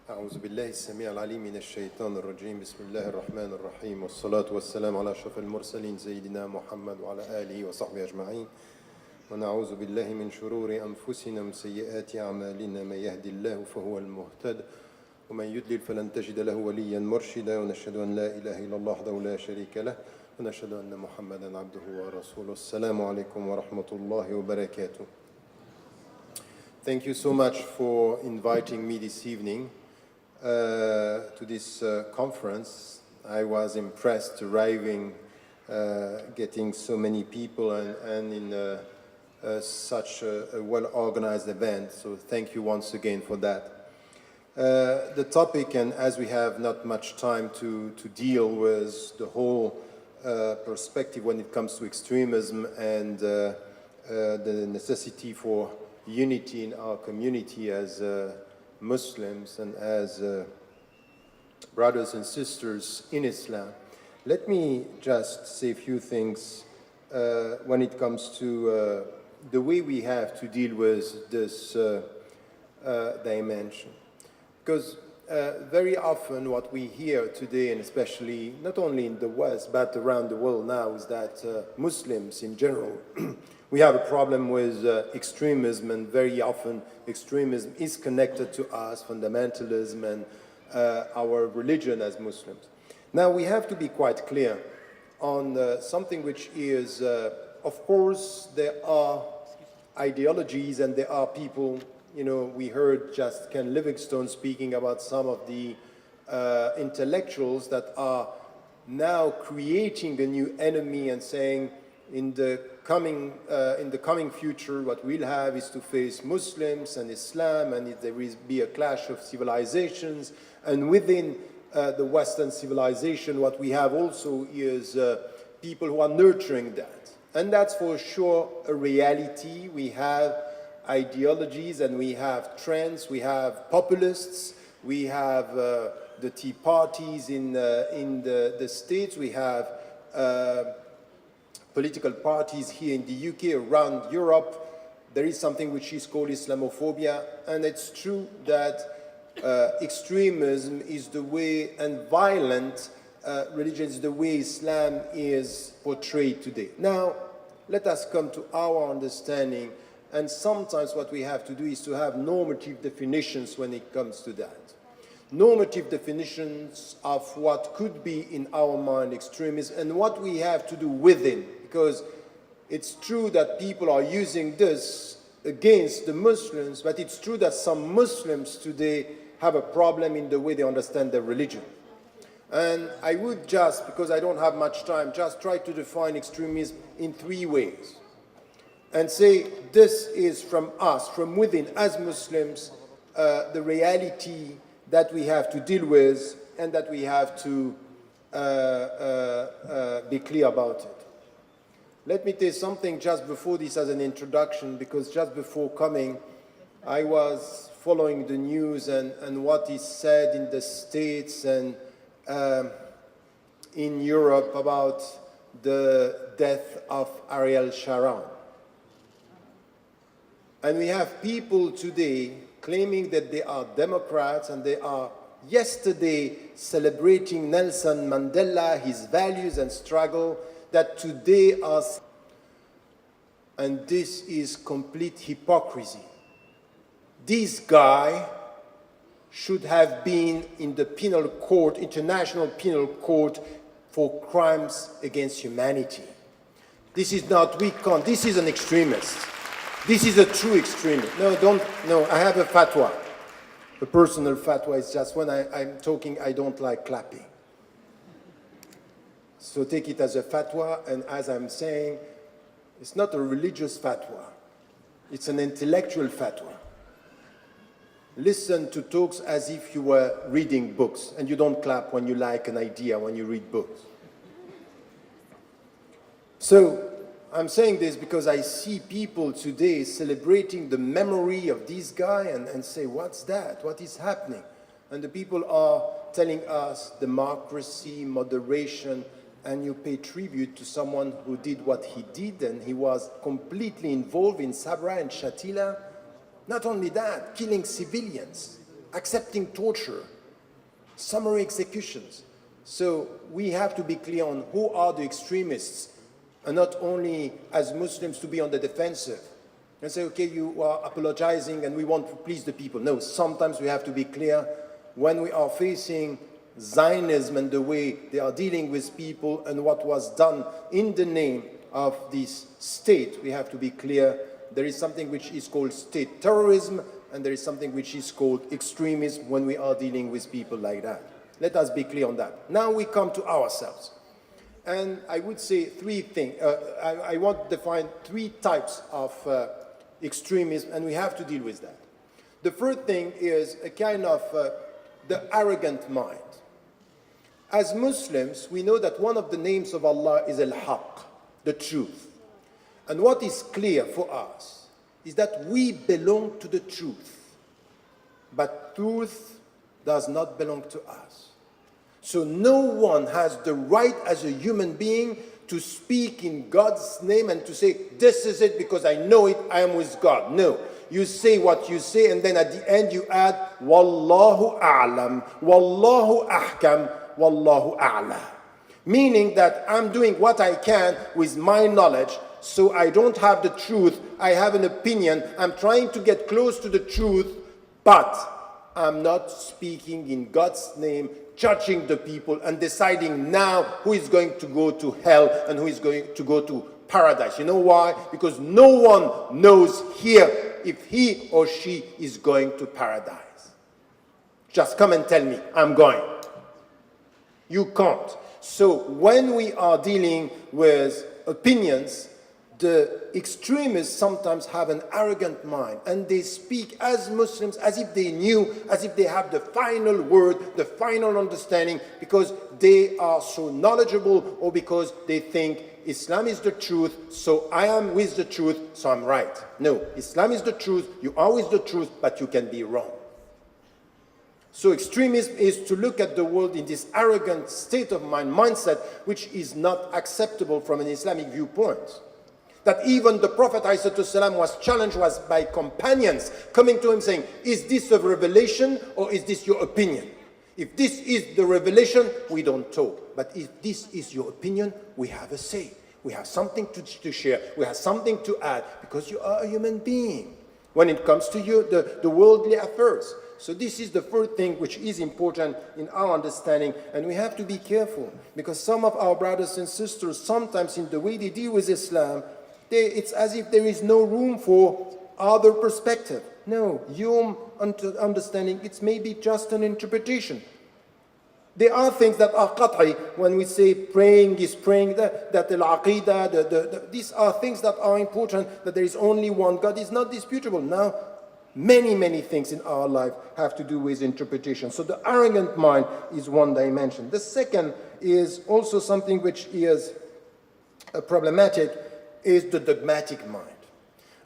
أعوذ بالله السميع العليم من الشيطان الرجيم بسم الله الرحمن الرحيم والصلاة والسلام على أشرف المرسلين سيدنا محمد وعلى آله وصحبه أجمعين ونعوذ بالله من شرور أنفسنا ومن سيئات أعمالنا من يهدي الله فهو المهتد ومن يضلل فلن تجد له وليا مرشدا ونشهد أن لا إله إلا الله وحده لا شريك له ونشهد أن محمدا عبده ورسوله السلام عليكم ورحمة الله وبركاته. Thank you so much for inviting me this evening to this conference. I was impressed arriving, getting so many people and in such a well-organized event. So thank you once again for that. The topic, and as we have not much time to deal with the whole perspective when it comes to extremism and the necessity for unity in our community as Muslims and as brothers and sisters in Islam. Let me just say a few things when it comes to the way we have to deal with this dimension. Because very often what we hear today, and especially not only in the West, but around the world now, is that Muslims in general, we have a problem with extremism, and very often extremism is connected to us, fundamentalism, and our religion as Muslims. Now, we have to be quite clear on something which is, of course, there are ideologies and there are people, you know, we heard just Ken Livingstone speaking about some of the intellectuals that are now creating a new enemy and saying, in the coming future, what we'll have is to face Muslims and Islam, and there will be a clash of civilizations. And within the Western civilization, what we have also is people who are nurturing that. And that's for sure a reality. We have ideologies and we have trends. We have populists. We have the Tea Parties in the States. We have political parties here in the UK, around Europe. There is something which is called Islamophobia, and it's true that extremism is the way, and violent religion is the way Islam is portrayed today. Now, let us come to our understanding, and sometimes what we have to do is to have normative definitions when it comes to that. Normative definitions of what could be in our mind extremism and what we have to do within. Because it's true that people are using this against the Muslims, but it's true that some Muslims today have a problem in the way they understand their religion. And I would just, because I don't have much time, just try to define extremism in three ways. And say this is from us, from within, as Muslims, the reality that we have to deal with and that we have to be clear about it. Let me tell you something just before this as an introduction, because just before coming, I was following the news and what is said in the States and in Europe about the death of Ariel Sharon. And we have people today claiming that they are Democrats and they are yesterday celebrating Nelson Mandela, his values and struggle, that today are, and this is complete hypocrisy. This guy should have been in the penal court, International Penal Court, for crimes against humanity. This is not, we can't, this is an extremist. This is a true extremist. No, I have a fatwa. A personal fatwa is just when I'm talking, I don't like clapping. So take it as a fatwa, and as I'm saying, it's not a religious fatwa. It's an intellectual fatwa. Listen to talks as if you were reading books, and you don't clap when you like an idea, when you read books. So I'm saying this because I see people today celebrating the memory of this guy and say, what's that? What is happening? And the people are telling us democracy, moderation, and you pay tribute to someone who did what he did, and he was completely involved in Sabra and Shatila. Not only that, killing civilians. accepting torture, summary executions. So we have to be clear on who are the extremists, and not only as Muslims to be on the defensive and say, okay, you are apologizing and we want to please the people. No, sometimes we have to be clear when we are facing Zionism and the way they are dealing with people and what was done in the name of this state. We have to be clear. There is something which is called state terrorism, and there is something which is called extremism when we are dealing with people like that. Let us be clear on that. Now we come to ourselves. And I would say three things. I want to define three types of extremism, and we have to deal with that. The first thing is a kind of the arrogant mind. As Muslims, we know that one of the names of Allah is Al-Haq, the truth. And what is clear for us is that we belong to the truth, but truth does not belong to us. So no one has the right as a human being to speak in God's name and to say, this is it because I know it, I am with God. No. You say what you say, and then at the end you add, Wallahu a'lam, Wallahu ahkam, Wallahu a'la. Meaning that I'm doing what I can with my knowledge, so I don't have the truth, I have an opinion, I'm trying to get close to the truth, but I'm not speaking in God's name, judging the people and deciding now who is going to go to hell and who is going to go to paradise. You know why? Because no one knows here if he or she is going to paradise. Just come and tell me, I'm going. You can't. So when we are dealing with opinions, the extremists sometimes have an arrogant mind, and they speak as Muslims as if they knew, as if they have the final word, the final understanding, because they are so knowledgeable or because they think Islam is the truth, so I am with the truth, so I'm right. No, Islam is the truth, you are with the truth, but you can be wrong. So extremism is to look at the world in this arrogant state of mind, mindset, which is not acceptable from an Islamic viewpoint. That even the Prophet ﷺ was challenged was by companions coming to him saying, is this a revelation or is this your opinion? If this is the revelation, we don't talk. But if this is your opinion, we have a say. We have something to share. We have something to add because you are a human being when it comes to you, the worldly affairs. So this is the first thing which is important in our understanding, and we have to be careful because some of our brothers and sisters, sometimes in the way they deal with Islam, it's as if there is no room for other perspective. No, your understanding, it's maybe just an interpretation. There are things that are qat'i, when we say praying is praying, that al-aqidah, these are things that are important, that there is only one God is not disputable. Now, many things in our life have to do with interpretation. So the arrogant mind is one dimension. The second is also something which is problematic, is the dogmatic mind.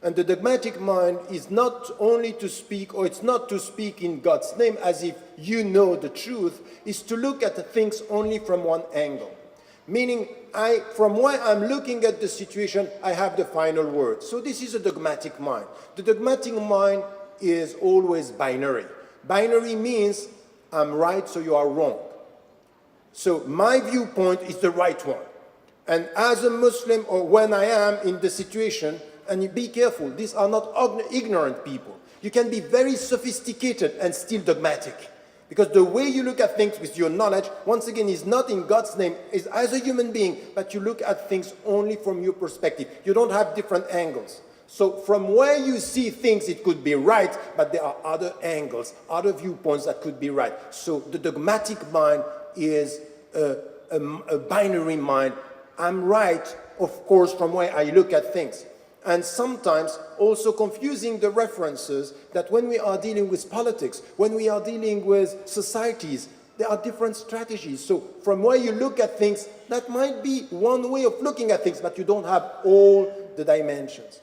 And the dogmatic mind is not only to speak, or it's not to speak in God's name as if you know the truth, is to look at the things only from one angle. Meaning, from where I'm looking at the situation, I have the final word. So this is a dogmatic mind. The dogmatic mind is always binary. Binary means I'm right, so you are wrong. So my viewpoint is the right one. And as a Muslim, or when I am in the situation, and be careful, these are not ignorant people. You can be very sophisticated and still dogmatic. Because the way you look at things with your knowledge, once again, is not in God's name, is as a human being, but you look at things only from your perspective. You don't have different angles. So from where you see things, it could be right, but there are other angles, other viewpoints that could be right. So the dogmatic mind is a binary mind. I'm right, of course, from where I look at things. And sometimes also confusing the references that when we are dealing with politics, when we are dealing with societies, there are different strategies. So from where you look at things, that might be one way of looking at things, but you don't have all the dimensions.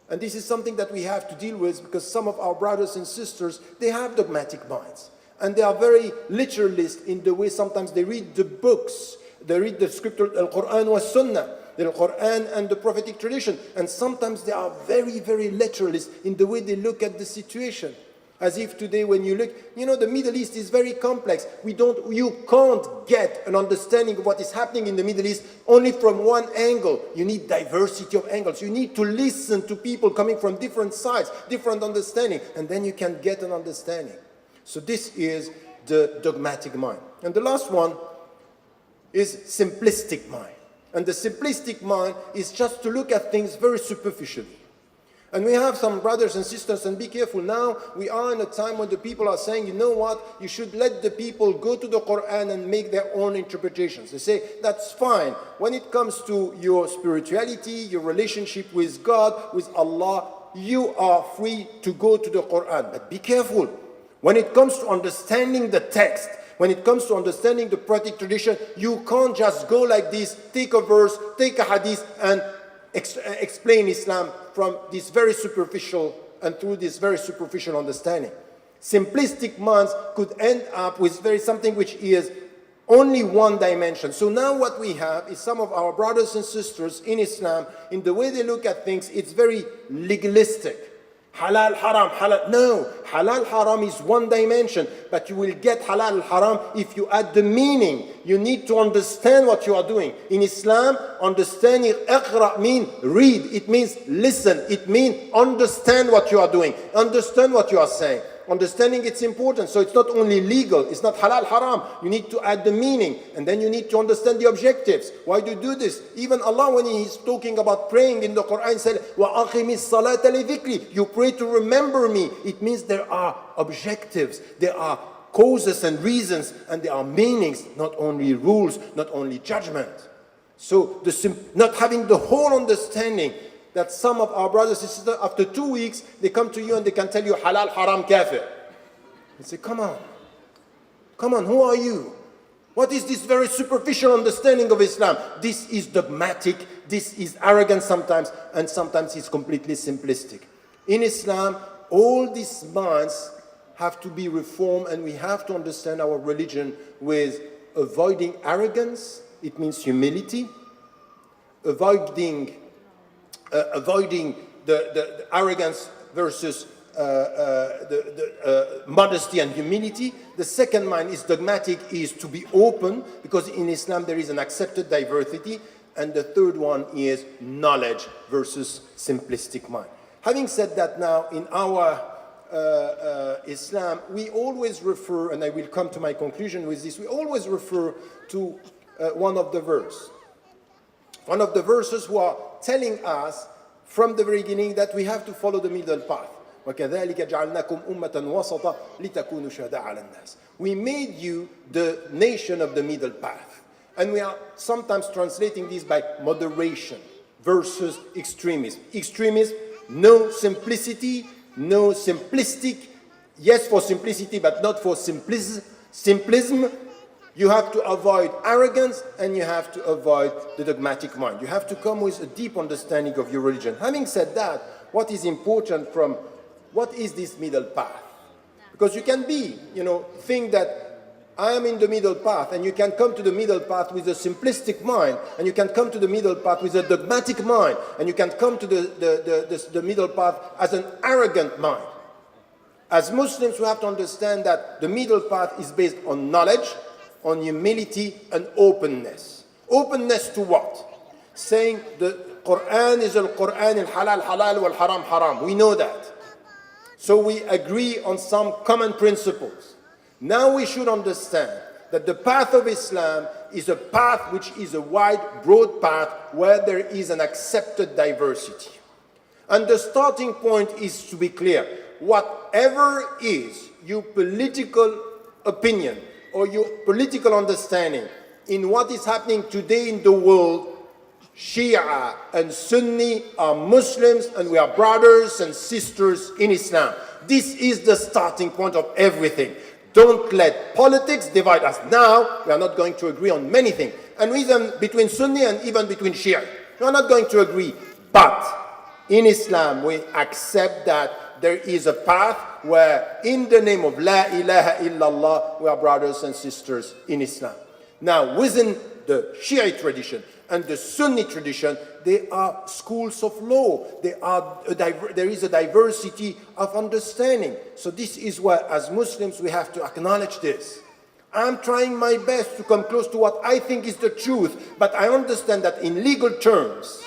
And this is something that we have to deal with because some of our brothers and sisters, they have dogmatic minds. And they are very literalist in the way sometimes they read the books, they read the scripture, Al-Quran wa Sunnah, the Quran and the prophetic tradition, and sometimes they are very literalist in the way they look at the situation. As if today when you look, the Middle East is very complex. You can't get an understanding of what is happening in the Middle East only from one angle. You need diversity of angles. You need to listen to people coming from different sides, different understanding, and then you can get an understanding. So this is the dogmatic mind. And the last one is simplistic mind. And the simplistic mind is just to look at things very superficially. And we have some brothers and sisters, and be careful now, we are in a time when the people are saying, you know what, you should let the people go to the Quran and make their own interpretations. They say, that's fine. When it comes to your spirituality, your relationship with God, with Allah, you are free to go to the Quran. But be careful. When it comes to understanding the text, when it comes to understanding the prophetic tradition, you can't just go like this, take a verse, take a hadith, and explain Islam from this very superficial and through this very superficial understanding. Simplistic minds could end up with something which is only one dimension. So now what we have is some of our brothers and sisters in Islam, in the way they look at things, it's very legalistic. Halal, haram, halal. No, halal, haram is one dimension, but you will get halal, haram if you add the meaning. You need to understand what you are doing. In Islam, understanding, iqra means read. It means listen. It means understand what you are doing. Understand what you are saying. Understanding it's important. So it's not only legal, it's not halal, haram. You need to add the meaning, and then you need to understand the objectives. Why do you do this? Even Allah, when He is talking about praying in the Quran, said, وَأَقِمِ الصَّلَاةَ لِذِكْرِي. You pray to remember me. It means there are objectives, there are causes and reasons, and there are meanings, not only rules, not only judgment. So not having the whole understanding, that some of our brothers and sisters, after 2 weeks, they come to you and they can tell you halal, haram, kafir. You say, come on, who are you? What is this very superficial understanding of Islam? This is dogmatic, this is arrogant sometimes, and sometimes it's completely simplistic. In Islam, all these minds have to be reformed, and we have to understand our religion with avoiding arrogance. It means humility, avoiding the arrogance versus the modesty and humility. The second mind is dogmatic, is to be open, because in Islam there is an accepted diversity. And the third one is knowledge versus simplistic mind. Having said that, now in our Islam, we always refer, and I will come to my conclusion with this, we always refer to one of the verses. One of the verses who are telling us from the very beginning that we have to follow the middle path. وَكَذَلِكَ جَعَلْنَاكُمْ أُمَّةً وَسَطًا لِتَكُونُوا شُهَدَاءَ عَلَى النَّاسِ. We made you the nation of the middle path. And we are sometimes translating this by moderation versus extremism. Extremism, no simplicity, no simplistic. Yes for simplicity, but not for simplism. You have to avoid arrogance, and you have to avoid the dogmatic mind. You have to come with a deep understanding of your religion. Having said that, what is important from what is this middle path? Because you can think that I am in the middle path, and you can come to the middle path with a simplistic mind, and you can come to the middle path with a dogmatic mind, and you can come to the middle path as an arrogant mind. As Muslims, we have to understand that the middle path is based on knowledge, on humility and openness. Openness to what? Saying the Quran is al-Quran, al-halal halal, wal-haram haram. We know that. So we agree on some common principles. Now we should understand that the path of Islam is a path which is a wide, broad path where there is an accepted diversity. And the starting point is to be clear. Whatever is your political opinion, or your political understanding in what is happening today in the world, Shia and Sunni are Muslims, and we are brothers and sisters in Islam. This is the starting point of everything. Don't let politics divide us. Now, we are not going to agree on many things. And even between Sunni and even between Shia, we are not going to agree. But in Islam, we accept that there is a path where in the name of La ilaha illallah, we are brothers and sisters in Islam. Now, within the Shiite tradition, and the Sunni tradition, they are schools of law. There is a diversity of understanding. So this is why, as Muslims, we have to acknowledge this. I'm trying my best to come close to what I think is the truth, but I understand that in legal terms,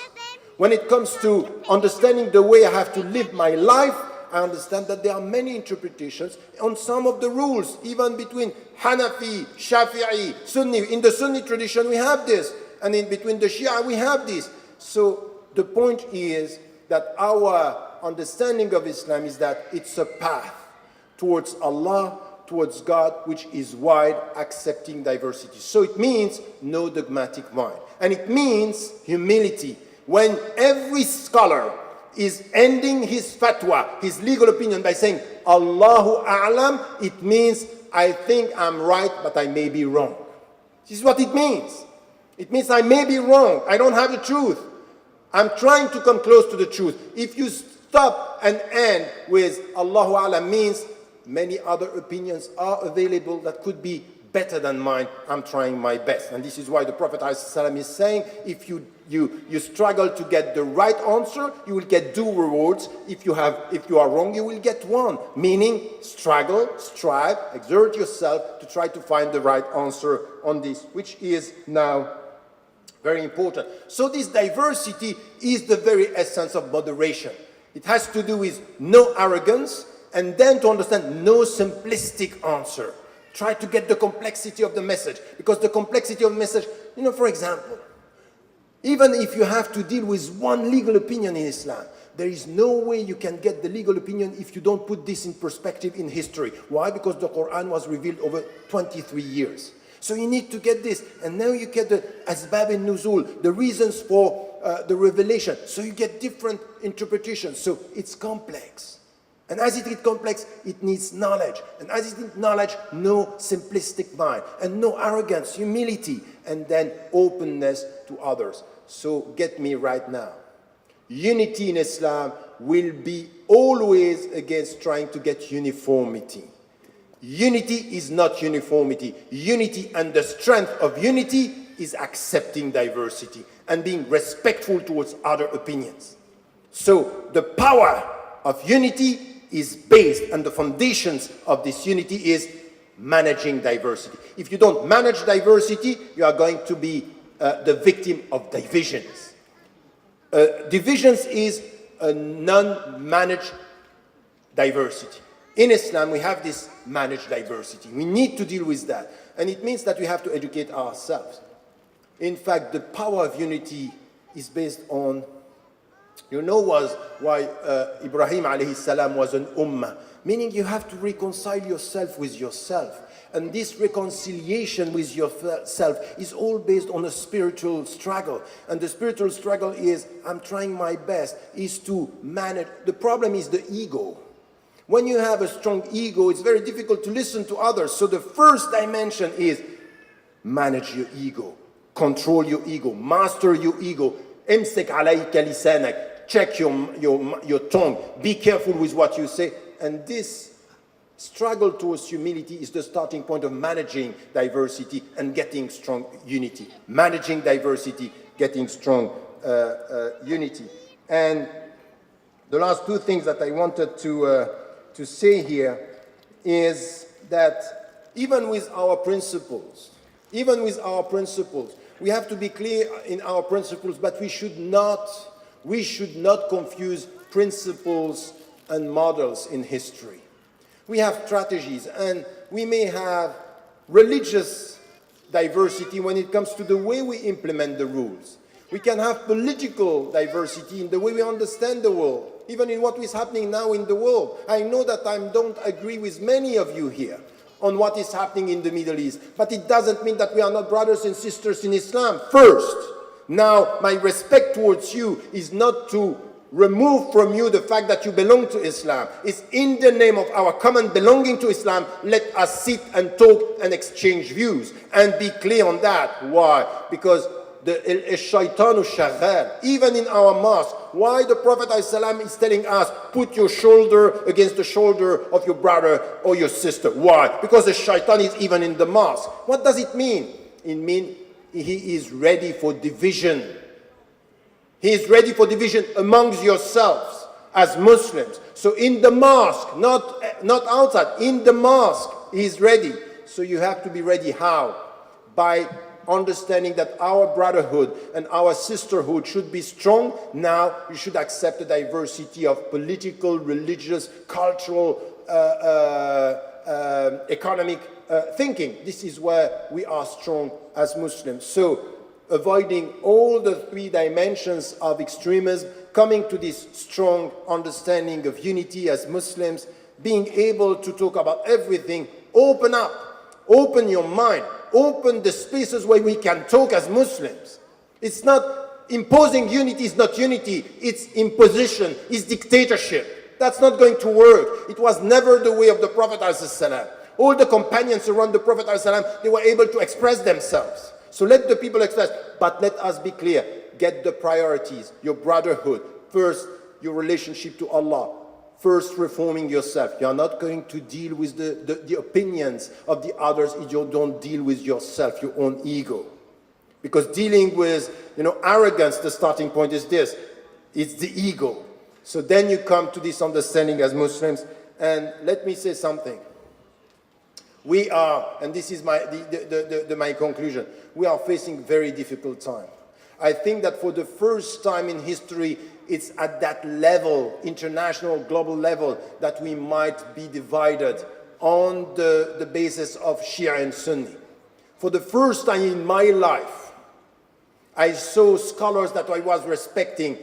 when it comes to understanding the way I have to live my life, I understand that there are many interpretations on some of the rules, even between Hanafi, Shafi'i, Sunni. In the Sunni tradition, we have this, and in between the Shia, we have this. So the point is that our understanding of Islam is that it's a path towards Allah, towards God, which is wide, accepting diversity. So it means no dogmatic mind. And it means humility. When every scholar is ending his fatwa, his legal opinion, by saying, Allahu A'lam, it means, I think I'm right, but I may be wrong. This is what it means. It means I may be wrong. I don't have the truth. I'm trying to come close to the truth. If you stop and end with Allahu A'lam, means many other opinions are available that could be better than mine. I'm trying my best. And this is why the Prophet ﷺ is saying, if you struggle to get the right answer, you will get 2 rewards. If you are wrong, you will get 1. Meaning, struggle, strive, exert yourself to try to find the right answer on this, which is now very important. So this diversity is the very essence of moderation. It has to do with no arrogance, and then to understand no simplistic answer. Try to get the complexity of the message, because the complexity of the message, for example, even if you have to deal with one legal opinion in Islam, there is no way you can get the legal opinion if you don't put this in perspective in history. Why? Because the Quran was revealed over 23 years. So you need to get this. And now you get the asbab al-nuzul, the reasons for the revelation. So you get different interpretations. So it's complex. And as it is complex, it needs knowledge. And as it needs knowledge, no simplistic mind. And no arrogance, humility, and then openness to others. So get me right now. Unity in Islam will be always against trying to get uniformity. Unity is not uniformity. Unity and the strength of unity is accepting diversity and being respectful towards other opinions. So the power of unity is based, and the foundations of this unity is managing diversity. If you don't manage diversity, you are going to be the victim of divisions. Divisions is a non-managed diversity. In Islam, we have this managed diversity. We need to deal with that. And it means that we have to educate ourselves. In fact, the power of unity is based on, why Ibrahim alayhi salam was an ummah. Meaning you have to reconcile yourself with yourself. And this reconciliation with yourself is all based on a spiritual struggle. And the spiritual struggle is, I'm trying my best, is to manage. The problem is the ego. When you have a strong ego, it's very difficult to listen to others. So the first dimension is manage your ego, control your ego, master your ego. Imsik alayka lisanak, check your tongue, be careful with what you say. And this struggle towards humility is the starting point of managing diversity and getting strong unity. Managing diversity, getting strong unity. And the last 2 things that I wanted to say here is that even with our principles, we have to be clear in our principles, but we should not confuse principles and models in history. We have strategies, and we may have religious diversity when it comes to the way we implement the rules. We can have political diversity in the way we understand the world, even in what is happening now in the world. I know that I don't agree with many of you here on what is happening in the Middle East, but it doesn't mean that we are not brothers and sisters in Islam first. Now, my respect towards you is not to remove from you the fact that you belong to Islam. It's in the name of our common belonging to Islam, let us sit and talk and exchange views and be clear on that. Why? Because the shaitanu shaghal, even in our mosque. Why the Prophet ﷺ is telling us, put your shoulder against the shoulder of your brother or your sister. Why? Because the shaitan is even in the mosque. What does it mean? It he is ready for division. He is ready for division amongst yourselves as Muslims. So in the mosque, not outside, in the mosque, he is ready. So you have to be ready. How? By understanding that our brotherhood and our sisterhood should be strong. Now you should accept the diversity of political, religious, cultural, economic thinking. This is where we are strong as Muslims. So avoiding all the three dimensions of extremism, coming to this strong understanding of unity as Muslims, being able to talk about everything, open up, open your mind, open the spaces where we can talk as Muslims. It's not imposing unity, is not unity, it's imposition, it's dictatorship. That's not going to work. It was never the way of the Prophet ﷺ. All the companions around the Prophet ﷺ, they were able to express themselves. So let the people express, but let us be clear. Get the priorities, your brotherhood. First, your relationship to Allah. First, reforming yourself. You are not going to deal with the opinions of the others if you don't deal with yourself, your own ego. Because dealing with, arrogance, the starting point is this. It's the ego. So then you come to this understanding as Muslims. And let me say something. We are, and this is my conclusion, we are facing very difficult time. I think that for the first time in history, it's at that level, international, global level, that we might be divided on the basis of Shia and Sunni. For the first time in my life, I saw scholars that I was respecting,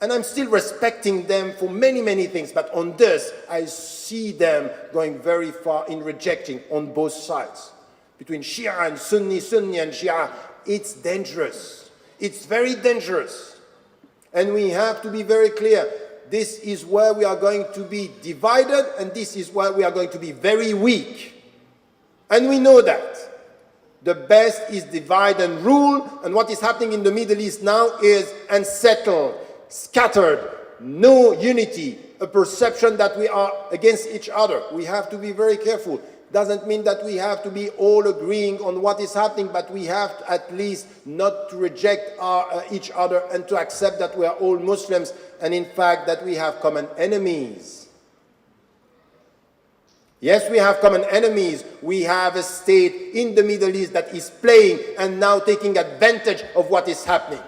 and I'm still respecting them for many, many things, but on this, I see them going very far in rejecting on both sides. Between Shia and Sunni, Sunni and Shia, it's dangerous. It's very dangerous. And we have to be very clear. This is where we are going to be divided, and this is where we are going to be very weak. And we know that. The best is divide and rule, and what is happening in the Middle East now is unsettled, scattered, no unity, a perception that we are against each other. We have to be very careful. Doesn't mean that we have to be all agreeing on what is happening, but we have to at least not to reject each other and to accept that we are all Muslims and in fact that we have common enemies. Yes, we have common enemies. We have a state in the Middle East that is playing and now taking advantage of what is happening.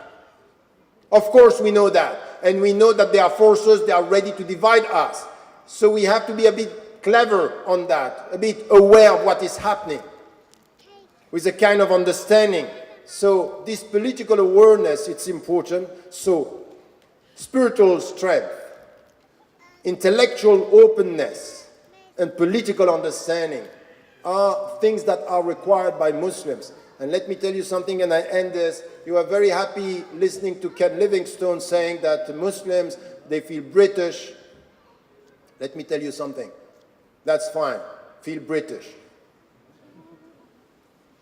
Of course we know that. And we know that there are forces that are ready to divide us. So we have to be a bit clever on that, a bit aware of what is happening, with a kind of understanding. So this political awareness, it's important. So spiritual strength, intellectual openness, and political understanding are things that are required by Muslims. And let me tell you something, and I end this. You are very happy listening to Ken Livingstone saying that the Muslims, they feel British. Let me tell you something. That's fine. Feel British.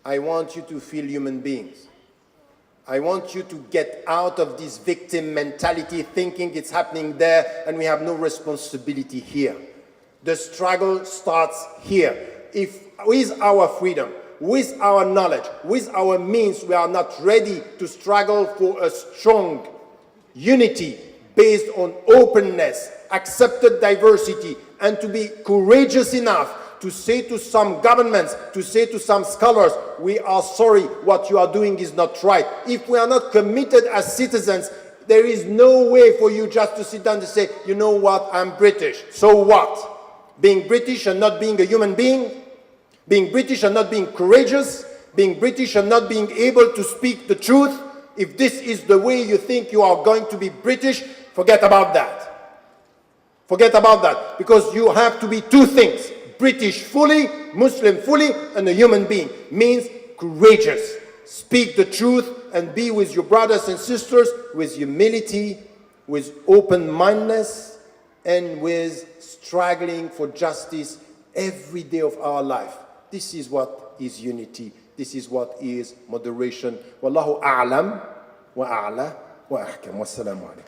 I want you to feel human beings. I want you to get out of this victim mentality, thinking it's happening there and we have no responsibility here. The struggle starts here. If with our freedom, with our knowledge, with our means, we are not ready to struggle for a strong unity based on openness, accepted diversity, and to be courageous enough to say to some governments, to say to some scholars, we are sorry, what you are doing is not right. If we are not committed as citizens, there is no way for you just to sit down and say, you know what, I'm British. So what? Being British and not being a human being? Being British and not being courageous, being British and not being able to speak the truth, if this is the way you think you are going to be British, forget about that. Forget about that, because you have to be two things, British fully, Muslim fully, and a human being. Means courageous, speak the truth, and be with your brothers and sisters with humility, with open-mindedness, and with struggling for justice every day of our life. This is what is unity. This is what is moderation. Wallahu a'lam wa a'la wa ahkam. Wassalamu alaikum.